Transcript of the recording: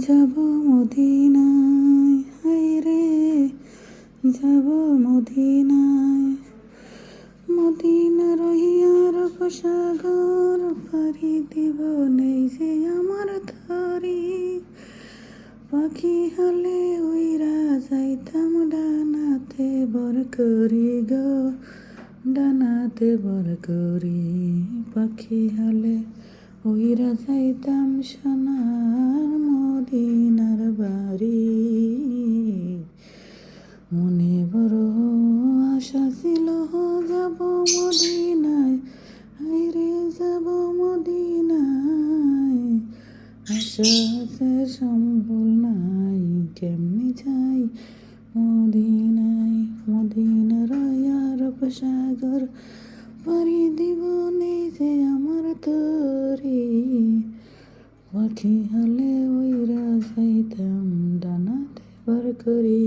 যাব মদিনায়, হায়রে যাব মদিনায়। মদিনা রহিয়ার সাগর পাড়ি দিব নেই যে আমার তরি। পাখি হলে উইরা যাইতাম ডানাতে বর করি গো, ডানাতে বর করি। পাখি হলে উইরা যাইতাম সোনার মদিনার বাড়ি। মনে বড় আশা ছিল যাব মদিনায়, হায়রে যাব মদিনায়। আশা আছে সম্বল নাই, কেমনি যাই মদিনায়। মদিনার আরব সাগর পাড়ি দিব নেই যে আমার তরি। পাখি হলে উইরা যাইতাম ডানাতে ভর করি।